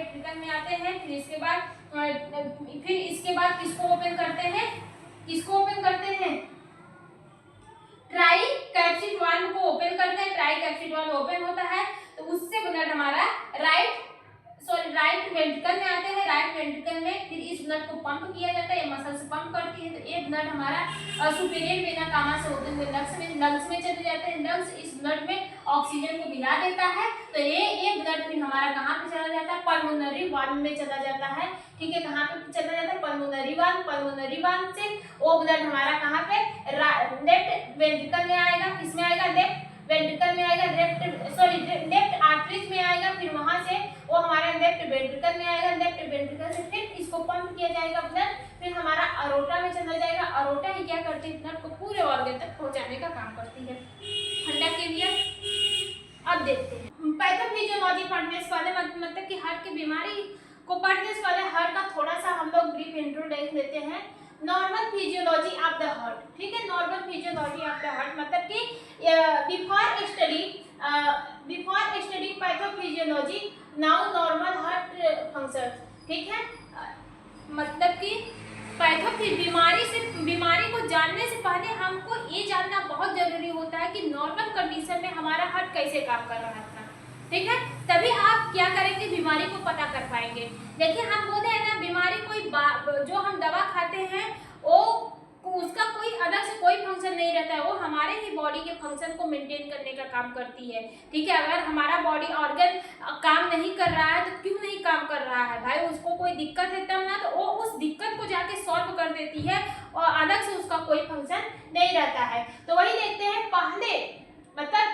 Ventricle में आते हैं। फिर इसके बाद किसको ओपन करते हैं, ट्राई कैप्सिड वाल्व को ओपन करते हैं। ट्राई कैप्सिड वाल्व ओपन होता है तो उससे ब्लड हमारा राइट वेंट्रिकल में आते हैं। राइट वेंट्रिकल में फिर इस ब्लड को पंप किया जाता है, ये मसल्स पंप करती है, तो ये ब्लड हमारा सुपीरियर वेना कावा से होते हुए लंग्स में चले जाते हैं। लंग्स इस ब्लड में ऑक्सीजन को मिला देता है, तो ये ब्लड फिर हमारा कहाँ पे चला जाता है, पल्मोनरी वाल्व में चला जाता है। ठीक है, कहाँ पे चला जाता है, पल्मोनरी वाल्व से वो ब्लड हमारा कहाँ पे लेफ्ट वेंट्रिकल में आएगा। किसमें आएगा, लेफ्ट वेंट्रिकल में आएगा, लेफ्ट आर्टरीज में आएगा। फिर वहां से वो हमारे लेफ्ट वेंट्रिकल में आएगा। लेफ्ट वेंट्रिकल से फिर इसको पंप किया जाएगा ब्लड, फिर हमारा अरोटा में चला जाएगा। अरोटा ही क्या करती है, ब्लड को पूरे ऑर्गन तक पहुंचाने का काम करती है। ठंडा के लिए अब देखते हैं पैथोफिजियोलॉजी पढ़ने से पहले, मतलब कि हार्ट की बीमारी को पढ़ने से पहले हार्ट का थोड़ा सा हम लोग ब्रीफ इंट्रो देख लेते हैं। Normal physiology of the heart, ठीक है, normal physiology of the heart मतलब कि before study pathophysiology now normal heart function. ठीक है, मतलब कि बीमारी को जानने से पहले हमको ये जानना बहुत जरूरी होता है कि नॉर्मल कंडीशन में हमारा हार्ट कैसे काम कर रहा था। ठीक है, तभी आप क्या करेंगे, बीमारी को पता कर पाएंगे। देखिए, हम बोलते हैं ना, बीमारी कोई जो हम दवा खाते हैं वो उसका कोई अलग से कोई फंक्शन नहीं रहता है, वो हमारे ही बॉडी के फंक्शन को मेंटेन करने का काम करती है। ठीक है, अगर हमारा बॉडी ऑर्गन काम नहीं कर रहा है तो क्यों नहीं काम कर रहा है भाई, उसको कोई दिक्कत है तब ना, तो वो उस दिक्कत को जाके सॉल्व कर देती है और अलग से उसका कोई फंक्शन नहीं रहता है। तो वही देखते हैं, पहले मतलब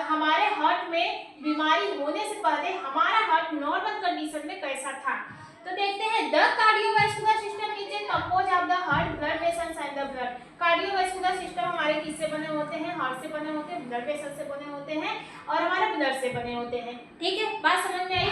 हमारे हार्ट में बीमारी होने से पहले हमारा हार्ट नॉर्मल कंडीशन में कैसा था। तो देखते हैं, the cardiovascular system is a compose of the heart, blood vessels and the blood. Cardiovascular system हमारे किससे बने होते हैं, हार्ट से बने होते हैं, ब्लड वेसल से बने होते हैं और हमारे ब्लड से बने होते हैं। ठीक है, बात समझ में आई।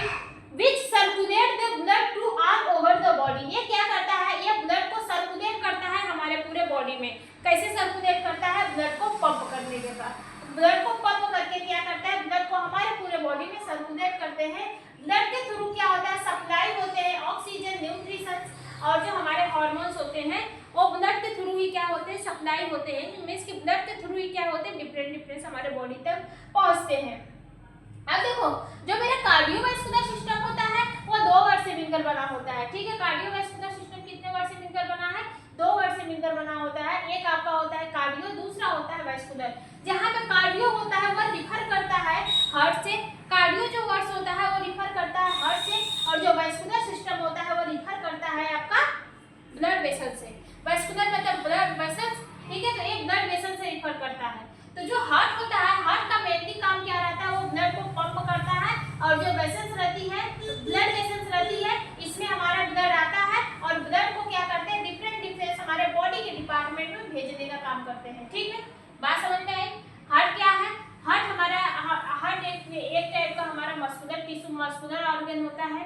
Which circulate the blood to all over the body, ये क्या करता है, ये ब्लड को सर्कुलेट करता है हमारे पूरे बॉडी में। कैसे सर्कुलेट करता है, ब्लड को पंप करने के बाद, ब्लड को पंप करके क्या करता है, ब्लड को हमारे पूरे बॉडी में सर्कुलेट करते हैं। ब्लड के थ्रू क्या होता है, सप्लाई होते हैं ऑक्सीजन, न्यूट्रिशंस और जो हमारे हार्मोन्स होते हैं वो ब्लड के थ्रू ही क्या होते हैं, सप्लाई होते हैं। मींस कि ब्लड के थ्रू ही क्या होते हैं, डिफरेंट हमारे बॉडी तक पहुंचते हैं। अब देखो, जो मेरा कार्डियोवैस्कुलर सिस्टम होता है वो 2 वर्ड से मिलकर बना होता है। ठीक है, कार्डियोवैस्कुलर सिस्टम कितने वर्ड से मिलकर बना है, 2 वर्ड से मिलकर बना होता है। एक आपका होता है कार्डियो, दूसरा होता है वैस्कुलर। जहाँ पे कार्डियो होता है वह रिफर करता है हार्ट से, कार्डियो जो वर्ड्स होता है वो रिफर करता है हार्ट से, और जो वैस्कुलर सिस्टम होता है वो रिफर करता है आपका ब्लड वेसल से। वैस्कुलर मतलब ब्लड वेसल्स, ठीक है, तो ये ब्लड वेसल से रिफर करता है। तो जो हार्ट होता है, हार्ट का मेनली काम क्या रहता है, वो ब्लड को पंप करता है, और जो वेसल्स रहती है, ब्लड वेसल्स रहती है, इसमें हमारा ब्लड आता है और ब्लड को क्या करते हैं, डिफरेंट हमारे बॉडी के डिपार्टमेंट में भेजने का काम करते हैं। ठीक है, बात समझ में आई। हार्ट क्या है, हार्ट हमारा हार्ट एक टाइप का हमारा मस्कुलर टिश्यू, मस्कुलर ऑर्गन होता है।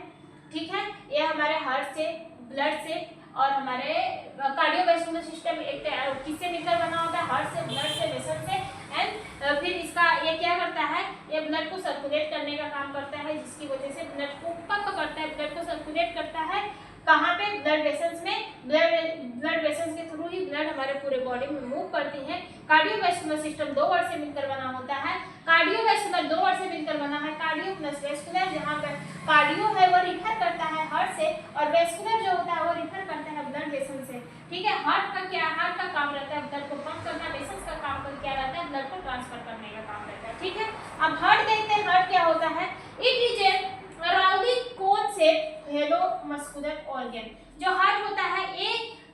ठीक है, ये हमारे हार्ट से, ब्लड से और हमारे कार्डियोवैस्कुलर सिस्टम एक किससे मिलकर बना होता है, हार्ट से, ब्लड से, वेसल से। एंड फिर इसका ये क्या करता है, ये ब्लड को सर्कुलेट करने का काम करता है, जिसकी वजह से ब्लड को पंप करता है, ब्लड को सर्कुलेट करता है। कहाँ पे, ब्लड वेसल्स में। ब्लड वेसल्स के थ्रू ही ब्लड हमारे पूरे बॉडी में मूव करती है। कार्डियोवैस्कुलर सिस्टम 2 वर्ड से मिलकर बना होता है। कार्डियोवैस्कुलर 2 वर्ड से मिलकर बना है, कार्डियो प्लस वेस्कुलर, जहाँ पे कार्डियो है वो रिफर करता है हार्ट से और वेस्कुलर जो होता है वो रिफर करता है ब्लड वेसल से। ठीक है, हार्ट का काम रहता है ब्लड को पंप करना, वेसल्स का काम क्या रहता है, ब्लड को ट्रांसफर करने का काम रहता है। ठीक है, अब हार्ट देखते हैं, हार्ट क्या होता है। It is a roundy cone shape hollow muscular organ. जो हार्ट होता है ये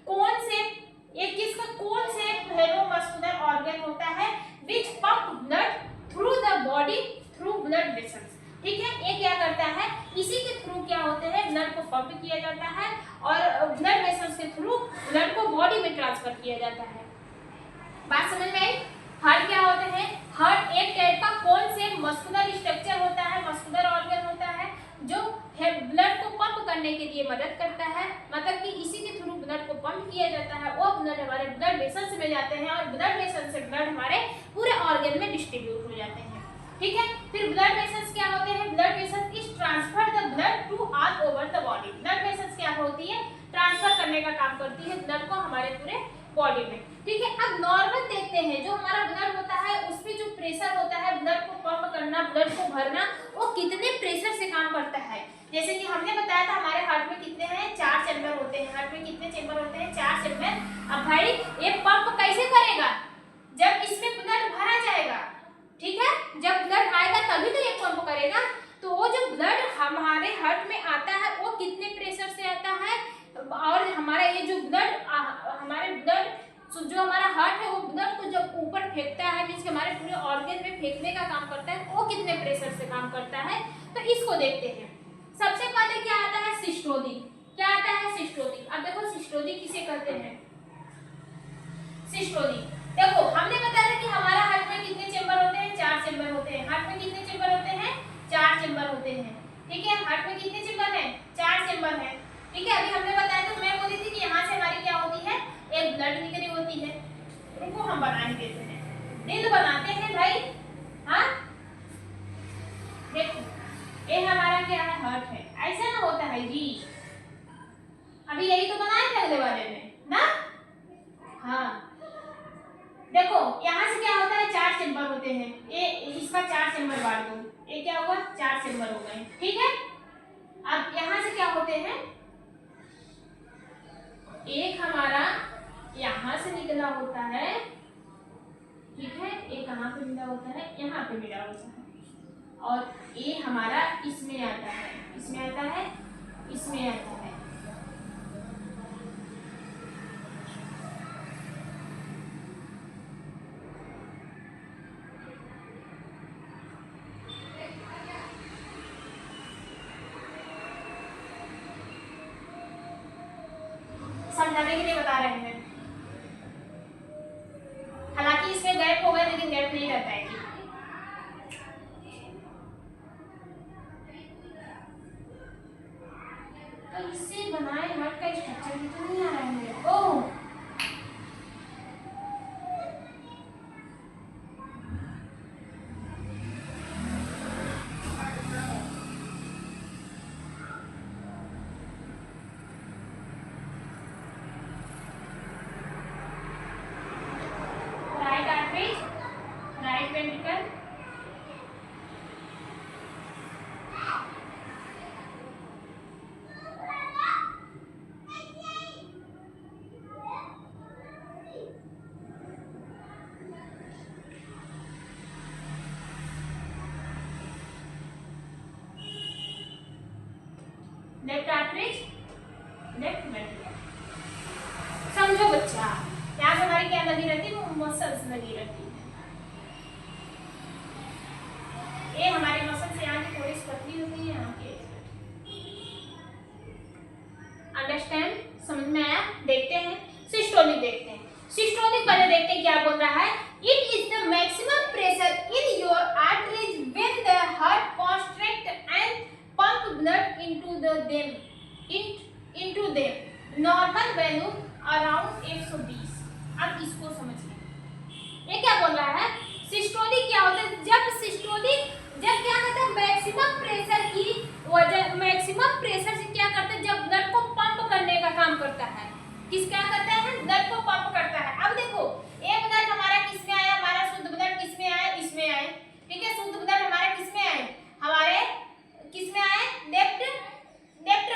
कोन शेप, ये किसका, cone shape hollow muscular organ होता है, which pump blood through the body through blood vessels. ठीक है, ये क्या करता है, इसी के थ्रू क्या होते हैं, ब्लड को पंप किया जाता है और ब्लड वेसल्स के थ्रू ब्लड को बॉडी में ट्रांसफर किया जाता है। बात समझ में आई। हार्ट क्या होते हैं, हार्ट एक टाइप का कोन शेप मस्कुलर स्ट्रक्चर होता है, मस्कुलर ऑर्गन होता है जो ब्लड को पंप करने के लिए मदद करता है। मतलब कि इसी के थ्रू ब्लड को पंप किया जाता है, वो ब्लड हमारे ब्लड वेसल्स में जाते हैं और ब्लड वेसल्स से ब्लड हमारे पूरे ऑर्गन में डिस्ट्रीब्यूट हो जाते हैं। ठीक है, फिर ब्लड वेसल्स क्या होते हैं, blood vessels is transfer the blood to to all over the body. Blood vessels क्या होती है, ट्रांसफर करने का काम करती है ब्लड को हमारे पूरे बॉडी में, ठीक है। अब नॉर्मल देखते हैं, जो हमारा ब्लड होता है उसमें जो प्रेशर होता है ब्लड को पंप करना, ब्लड को भरना, वो कितने प्रेशर से काम करता है। जैसे कि हमने बताया था हमारे हार्ट में कितने हैं, 4 चैम्बर होते हैं। हार्ट में कितने चैम्बर होते हैं, 4 चैम्बर। अब भाई ये पंप कैसे करेगा, जब इसमें ब्लड भरा जाएगा, ठीक है, जब ब्लड आएगा तभी तो ये पंप करेगा। तो वो जो ब्लड हमारे हार्ट में आता है वो कितने प्रेशर से आता है, और हमारा ये जो ब्लड हमारे ब्लड जो हमारा हार्ट है वो ब्लड को जब ऊपर फेंकता है, मींस हमारे पूरे ऑर्गन में फेंकने का काम करता है, वो कितने प्रेशर से काम करता है। तो इसको देखते हैं। सबसे पहले क्या आता है, सिस्टोलिक। क्या आता है, सिस्टोलिक। अब देखो सिस्टोलिक किसे कहते हैं, सिस्टोलिक। देखो हमने बताया था कि हमारा हार्ट में कितने चैम्बर होते हैं, 4 चैम्बर होते हैं। हार्ट में कितने चैम्बर होते हैं, 4 चैम्बर होते हैं, ठीक है। हार्ट में कितने चैम्बर हैं, 4 चैम्बर हैं, ठीक है। अभी हमने बताया था, मैं बोली थी कि यहाँ से हमारी क्या होती है, एक ब्लड निकली होती है। रुको हम बना ही देते हैं, दिल बनाते हैं भाई। हाँ देखो ये हमारा क्या है, हार्ट है, ऐसा ना होता है जी। अभी यही तो बनाए थे अगले वाले में ना। हाँ देखो यहाँ से क्या होता है, 4 चैम्बर होते हैं। ये इसका 4 चैम्बर बांट दो, ये क्या हुआ, 4 चैम्बर हो गए, ठीक है। अब यहाँ से क्या होते हैं, एक हमारा यहाँ से निकला होता है, ठीक है, एक कहाँ पे मिला होता है, यहाँ पे मिला होता है, और ये हमारा इसमें आता है, इसमें आता है, इसमें आता है। समझाने के लिए बता रहे हैं, हालांकि इसमें गैप हो गया लेकिन गैप नहीं रहता है। तो इससे बनाए हार्ट का स्ट्रक्चर भी तो नहीं आ रहा है मेरे को। Right artery, right ventricle, left artery, left ventricle. समझो बच्चा, यहाँ से हमारी क्या लगी रहती है, वो मसल्स लगी रहती है। ये हमारी मसल्स यहाँ की थोड़ी पतली होती है, यहाँ की। अंडरस्टैंड, समझ में आया। देखते हैं सिस्टोलिक, देखते हैं सिस्टोलिक। पहले देखते हैं क्या बोल रहा है, it is the maximum pressure in your arteries when the heart contract and pump blood into them, normal value around 120। अब इसको समझिए, ये क्या बोल रहा है, सिस्टोलिक क्या होता है, जब क्या करता है, मैक्सिमम प्रेशर की वजह, मैक्सिमम प्रेशर से क्या करता है, जब ब्लड को पंप करने का काम करता है। किस क्या करता है, ब्लड को पंप करता है। अब देखो ये ब्लड हमारा किसमें आया, हमारा शुद्ध ब्लड किसमें आया, इसमें आए, ठीक है। शुद्ध ब्लड हमारे किसमें आए, हमारे किसमें आए, लेफ्ट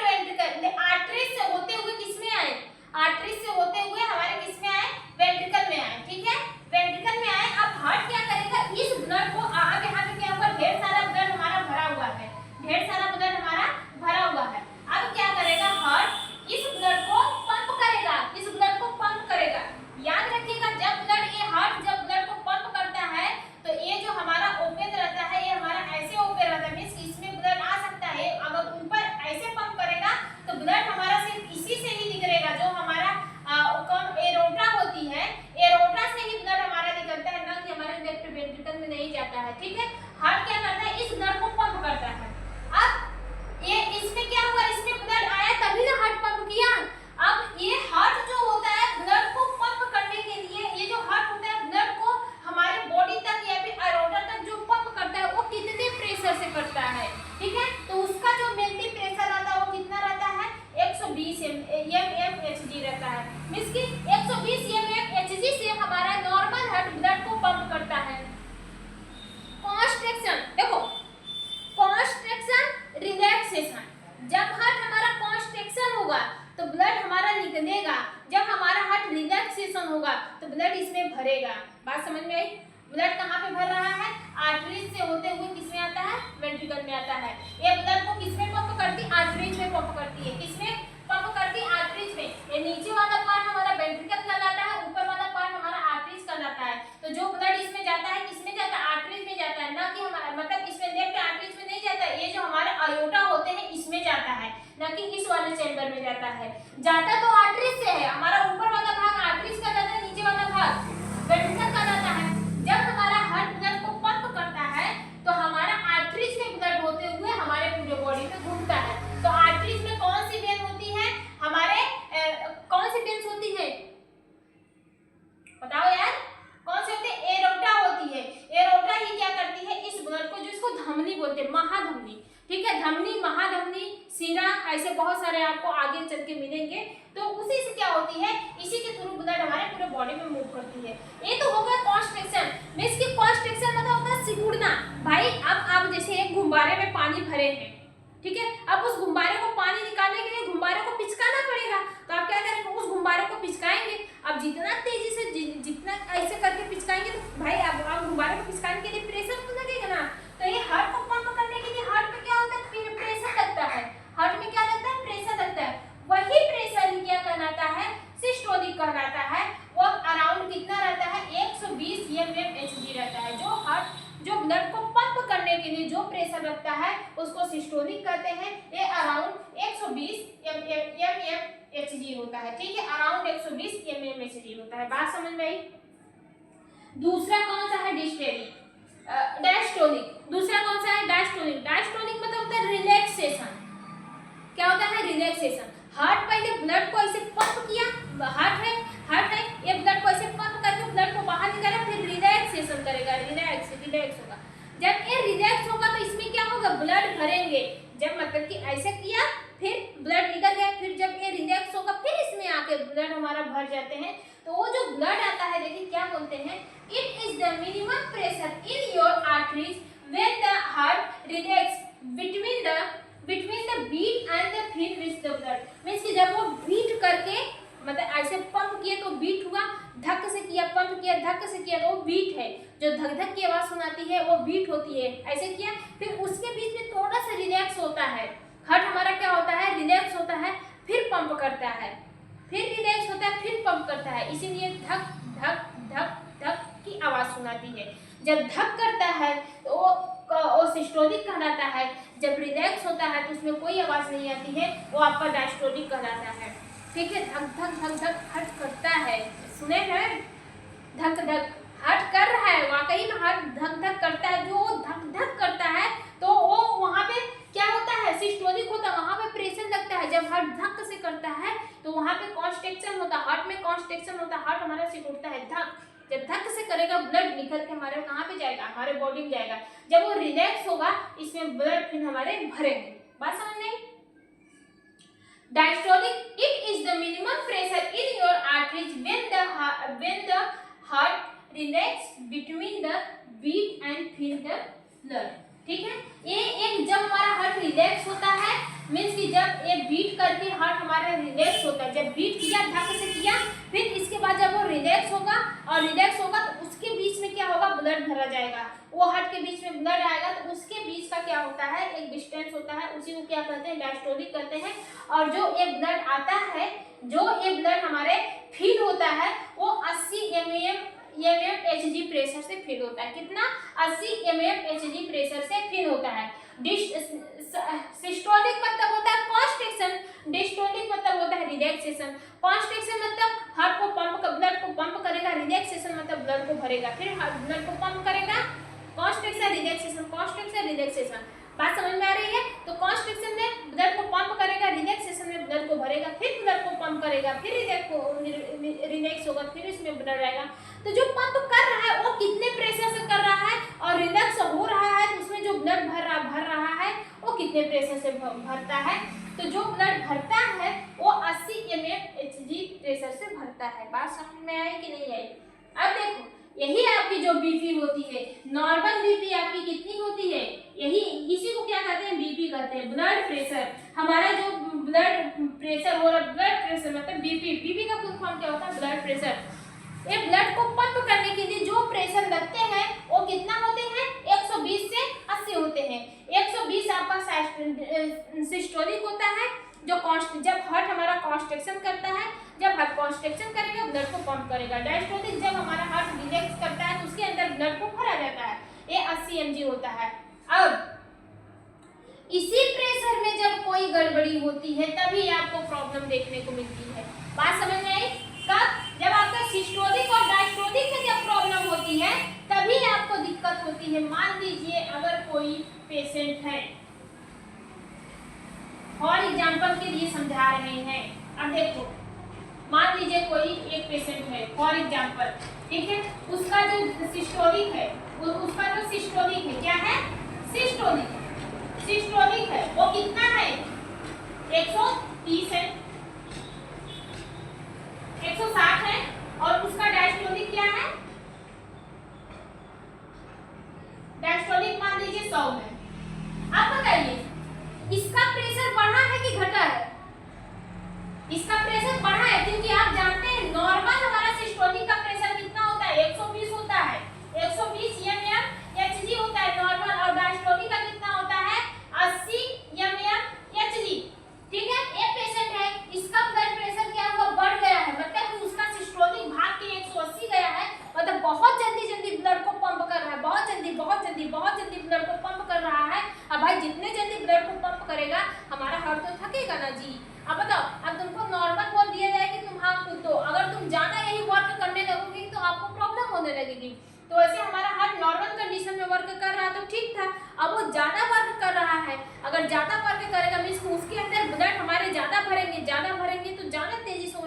वेंट्रिकल, आर्टरी से होते हुए किसमें आए, आर्टरी से होते हुए हमारे किसमें आए, वेंट्रिकल में आए, ठीक है, वेंट्रिकल में आए। अब हार्ट क्या करेगा, इस ब्लड को, अब यहाँ पे क्या होगा, ढेर सारा ब्लड हमारा भरा हुआ है, ढेर सारा ब्लड हमारा भरा हुआ है। अब क्या करेगा, हार्ट इस ब्लड को पंप करेगा, इस ब्लड को पंप करेगा। याद रखिएगा, जब ब्लड, ये हार्ट जब ब्लड को पंप करता है तो ये जो हमारा ओपन रहता है, ये हमारा ऐसे ओपन रहता है, मींस इसमें ब्लड आ सकता है। अगर ऊपर ऐसे पंप करेगा तो ब्लड हमारा सिर्फ इसी से ही निकलेगा, जो हमारा एरोटा होती है, एरोटा से ही ब्लड हमारा निकलता है, ना कि हमारे लेफ्ट वेंट्रिकल में नहीं जाता है, ठीक है। हार्ट क्या करता है, इस ब्लड को पंप करता है। अब ये इसमें क्या हुआ, इसमें ब्लड आया तभी ना हार्ट पंप किया। अब ये हार्ट जो होता है, ब्लड को पंप करने के लिए, ये जो हार्ट होता है ब्लड को हमारे बॉडी तक या फिर एरोटा तक जो पंप करता है, वो कितने प्रेशर से करता है, ठीक है। तो उसका जो मेनली प्रेशर न कि इस वाले चैम्बर में जाता है। जाता तो आर्टरीज से है, हमारा ऊपर वाला भाग आर्टरीज का जाता है, नीचे वाला भाग वेंट्रिकल का जाता है। जब हमारा हार्ट ब्लड को पंप करता है तो हमारा आर्टरीज में ब्लड होते हुए हमारे पूरे बॉडी में घूमता है। तो आर्टरीज में कौन सी वेन होती है हमारे, कौन सी वेन्स होती है बताओ यार, कौन सी होती है? एरोटा होती है। एरोटा ही क्या करती है, इस ब्लड को, जिसको धमनी बोलते हैं, महाधमनी, ठीक है, धमनी, महाधमनी, सीरा, ऐसे बहुत सारे आपको आगे चल के मिलेंगे। तो उसी से क्या होती है, इसी के थ्रू ब्लड हमारे पूरे बॉडी में मूव करती है। ये तो हो गया कॉन्स्ट्रिक्शन। मींस की कॉन्स्ट्रिक्शन मतलब होता है सिकुड़ना। भाई अब आप जैसे एक गुब्बारे में पानी भरे हैं, ठीक है, अब उस गुब्बारे को पानी निकालने के लिए गुब्बारे को पिचकाना पड़ेगा, तो आप क्या करेंगे, उस गुब्बारे को पिचकाएंगे। अब जितना तेजी से जितना ऐसे करके पिचकाएंगे तो भाई अब गुब्बारे को पिचकाने के लिए प्रेशर तो लगेगा ना। तो ये हार्ट को पंप करने के लिए हार्ट में क्या होता है, प्रेशर लगता है। हार्ट में क्या लगता है, प्रेशर लगता है। वही प्रेशर ही क्या कहलाता है, सिस्टोलिक कहलाता है। वो अराउंड कितना रहता है, 120 mmHg रहता है। जो ब्लड को पंप करने के लिए जो प्रेशर लगता है उसको सिस्टोलिक कहते हैं। ये अराउंड 120 mmHg होता है, ठीक है, अराउंड 120 mmHg होता है। बात समझ में आई? दूसरा कौन सा है, डायस्टोलिक। दूसरा कौन सा है, डायस्टोलिक। डायस्टोलिक मतलब होता है रिलैक्सेशन। क्या होता है, रिलैक्सेशन। हार्ट पहले ब्लड को ऐसे पंप किया, हार्ट है ये ब्लड को ऐसे पंप करके ब्लड को बाहर निकाला, फिर रिलैक्सेशन करेगा, रिलैक्स होगा। जब ये रिलैक्स होगा तो इसमें क्या होगा, ब्लड भरेंगे। जब मतलब कि ऐसे किया फिर ब्लड निकल गया, फिर जब ये रिलैक्स होगा फिर इसमें आके ब्लड हमारा भर जाते हैं। तो वो जो ब्लड आता है, देखिए क्या बोलते हैं, it is the minimum pressure in your arteries when the heart relax between the beat and the fill with the blood. Means कि जब वो बीट करके मतलब ऐसे पंप किए तो बीट हुआ, धक से किया पंप किया, धक से किया तो वो बीट है। जो धक धक की आवाज सुनाती है वो बीट होती है। ऐसे किया फिर उसके बीच में थोड़ा सा रिलैक्स होता है। हार्ट हमारा क्या होता है, रिलैक्स होता है, फिर पंप करता है, फिर रिलैक्स होता है, फिर पंप करता है। इसीलिए धक धक धक धक की आवाज सुनाती है। जब धक करता है तो वो सिस्टोलिक कहलाता है। जब रिलैक्स होता है तो उसमें कोई आवाज नहीं आती है, वो आपका डायस्टोलिक कहलाता है, ठीक है। धक धक धक धक हार्ट करता है, सुने हैं, धक धक हार्ट कर रहा है, वाकई में हार्ट धक धक करता है। जो धक धक करता है तो वो वहाँ पे क्या होता है, सिस्टोलिक होता है, वहाँ पे प्रेशर लगता है। जब हार्ट धक से करता है तो वहाँ पे कॉन्स्ट्रिक्शन होता है, हार्ट में कॉन्स्ट्रिक्शन होता है, हार्ट हमारा सिकुड़ता है। धक जब धक से करेगा ब्लड निकल के हमारे कहाँ पे जाएगा, हमारे बॉडी में जाएगा। जब वो रिलैक्स होगा इसमें ब्लड फिर हमारे भरेंगे। बात समझ में? Diastolic, it is the minimum pressure in your arteries when the heart relax between the beat and feel the blood, ठीक है। ये एक जब हमारा हार्ट रिलैक्स होता है, मीन्स कि जब ये बीट करके हार्ट हमारा रिलैक्स होता है, जब बीट किया धक से किया, फिर इसके बाद जब वो रिलैक्स होगा और रिलैक्स होगा तो उसके बीच में क्या होगा, ब्लड भरा जाएगा। वो हार्ट के बीच में ब्लड आएगा तो उसके बीच का क्या होता है, एक डिस्टेंस होता है, उसी को क्या कहते हैं, डायस्टोलिक कहते हैं। और जो एक ब्लड आता है, जो एक ब्लड हमारे फील होता है वो 80 mmHg प्रेशर से फील होता है। कितना, 80 mmHg प्रेशर से फील होता है। सिस्टोलिक मतलब होता है कॉन्स्ट्रिक्शन, डिस्टोलिक मतलब होता है रिलैक्सेशन। कॉन्स्ट्रिक्शन मतलब हार्ट को पंप ब्लड को पंप करेगा, रिलैक्सेशन मतलब ब्लड को भरेगा, फिर ब्लड को पंप करेगा। कॉन्स्ट्रिक्शन रिलैक्सेशन, बात समझ में आ रही है? तो कॉन्स्ट्रिक्शन में ब्लड को पंप करेगा, रिलैक्सेशन में ब्लड को भरेगा, फिर ब्लड को पंप करेगा, फिर रिलैक्स होगा, फिर इसमें ब्लड आएगा। तो जो पंप कर रहा है वो कितने प्रेशर से कर रहा है और रिलैक्स हो रहा है तो उसमें जो ब्लड भर रहा है वो कितने प्रेशर से भरता है। तो जो ब्लड भरता है वो 80 mmHg प्रेशर से भरता है। बात समझ में आई कि नहीं आई? अब देखो, यही आपकी जो बीपी होती है, नॉर्मल बीपी आपकी कितनी होती है, यही इसी को क्या कहते हैं, बीपी कहते हैं, ब्लड प्रेशर। हमारा जो ब्लड प्रेशर हो रहा है, ब्लड प्रेशर मतलब बीपी का फुल फॉर्म क्या होता है, ब्लड प्रेशर। ये ब्लड को पंप करने के लिए जो प्रेशर लगते हैं वो कितना होते हैं, 120 से 80 होते हैं। 120 आपका सिस्टोलिक होता है, जो जब हार्ट हमारा कॉन्स्ट्रिक्शन करता है, जब हार्ट कॉन्स्ट्रिक्शन करेगा ब्लड को पंप करेगा। डायस्टोलिक जब हमारा हार्ट रिलैक्स करता है तो उसके अंदर ब्लड को भरा जाता है, ये 80 mg होता है। अब इसी प्रेशर में जब कोई गड़बड़ी होती है तभी आपको प्रॉब्लम देखने को मिलती है। बात समझ में आई? कब? जब आपका सिस्टोलिक और डायस्टोलिक में जब प्रॉब्लम होती है तभी आपको दिक्कत होती है। मान लीजिए अगर कोई पेशेंट है, फॉर एग्जाम्पल के लिए समझा रहे हैं। अब देखो, मान लीजिए कोई एक पेशेंट है फॉर एग्जाम्पल, ठीक है, उसका जो सिस्टोलिक है, उसका जो सिस्टोलिक है क्या है? सिस्टोलिक सिस्टोलिक है वो कितना है? 130 है, 160 है। और उसका डायस्टोलिक क्या है? डायस्टोलिक मान लीजिए 100 है। अब बताइए इसका प्रेशर बढ़ा है कि घटा है? इसका प्रेशर बढ़ा है, क्योंकि आप जानते हैं नॉर्मल हमारा सिस्टोलिक का प्रेशर कितना होता है? 120 होता है, 120 mmHg होता है नॉर्मल। और डायस्टोलिक का कितना होता है? 80 mmHg। ठीक है, एक पेशेंट है, इसका ब्लड प्रेशर क्या हुआ? बढ़ गया है, मतलब उसका सिस्टोलिक भाग के 180 गया है, मतलब बहुत जल्दी ब्लड को पंप कर रहा है, बहुत जल्दी ब्लड को पंप कर रहा है। अब भाई जितने जल्दी ब्लड को पंप करेगा हमारा हार्ट तो थकेगा ना जी। अब बताओ, अब तुमको नॉर्मल बोल दिया जाए कि तुम हाँ तो अगर तुम ज्यादा यही वर्क करने लगोगी तो आपको प्रॉब्लम होने लगेगी। तो वैसे हमारा हार्ट नॉर्मल कंडीशन में वर्क कर रहा तो ठीक था, अब वो ज्यादा वर्क कर रहा है। अगर ज्यादा वर्क करेगा मीन्स उसके अंदर ब्लड हमारे ज्यादा भरेंगे तो ज्यादा तेजी से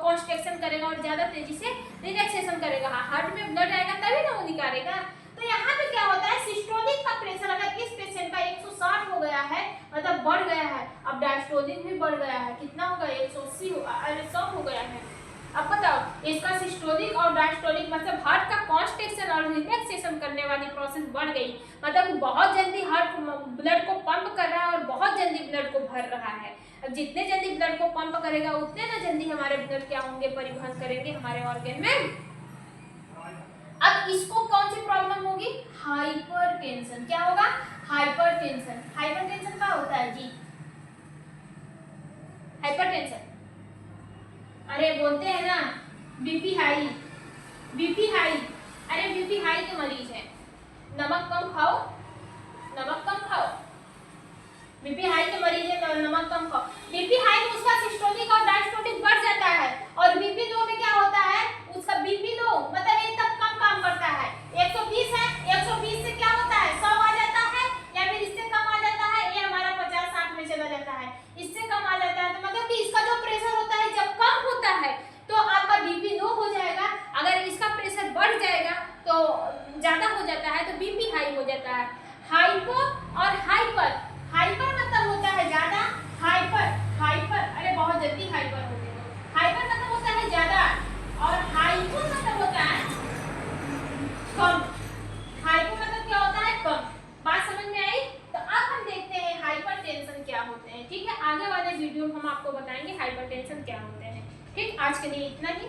कॉन्स्ट्रक्शन करेगा और ज्यादा तेजी से रिलैक्सेशन करेगा। हार्ट में ब्लड आएगा तभी ना वो निकालेगा। तो यहाँ पे क्या होता है? सिस्टोलिक का प्रेशर अगर इस पेशेंट का 160 हो गया है, मतलब बढ़ गया है, अब डायस्टोलिक भी बढ़ गया है, कितना होगा? 180 100 हो गया है। अब बताओ इसका सिस्टोलिक और डायस्टोलिक मतलब हार्ट का कॉन्स्ट्रक्शन और रिलैक्सेशन करने वाली प्रोसेस बढ़ गई, मतलब बहुत जल्दी हार्ट ब्लड को पंप कर रहा है और बहुत जल्दी ब्लड को भर रहा है। अब जितने जल्दी ब्लड को पंप करेगा उतने ना जल्दी हमारे ब्लड क्या होंगे? परिवहन करेंगे हमारे ऑर्गन में। अब इसको कौन सी प्रॉब्लम होगी? हाइपरटेंशन। क्या होगा? हाइपरटेंशन। हाइपरटेंशन क्या होता है जी? हाइपरटेंशन, अरे बोलते हैं ना बीपी हाई, बीपी हाई। अरे बीपी हाई के मरीज है, नमक कम खाओ, नमक कम खाओ। बीपी हाई के मरीज है, नमक कम खाओ। बीपी हाई में उसका सिस्टोलिक और डायस्टोलिक बढ़ जाता है, और बीपी लो में क्या होता है? उसका बीपी लो मतलब एकदम कम काम करता है। 120 है, 120 से क्या होता है? 100 आ जाता है, या फिर इससे कम आ जाता है, ये हमारा 50-60 में चला जाता है, इससे कम आ जाता है। तो मतलब कि इसका जो प्रेशर होता है जब कम होता है तो आपका बीपी लो हो जाएगा। अगर इसका प्रेशर बढ़ जाएगा तो ज्यादा हो जाता है तो बीपी हाई हो जाता है। हाइपो और हाइपर, हाइपर मतलब होता है ज्यादा, हाइपर अरे बहुत जल्दी हाइपर हो गए। हाइपर मतलब होता है ज्यादा और हाइपो मतलब होता है कम। हाइपो मतलब क्या होता है? कम। बात समझ में आई? तो अब हम देखते हैं हाइपरटेंशन क्या होते हैं। ठीक है, आगे वाले वीडियो में हम आपको बताएंगे हाइपरटेंशन क्या होते हैं। ठीक, आज के लिए इतना ही।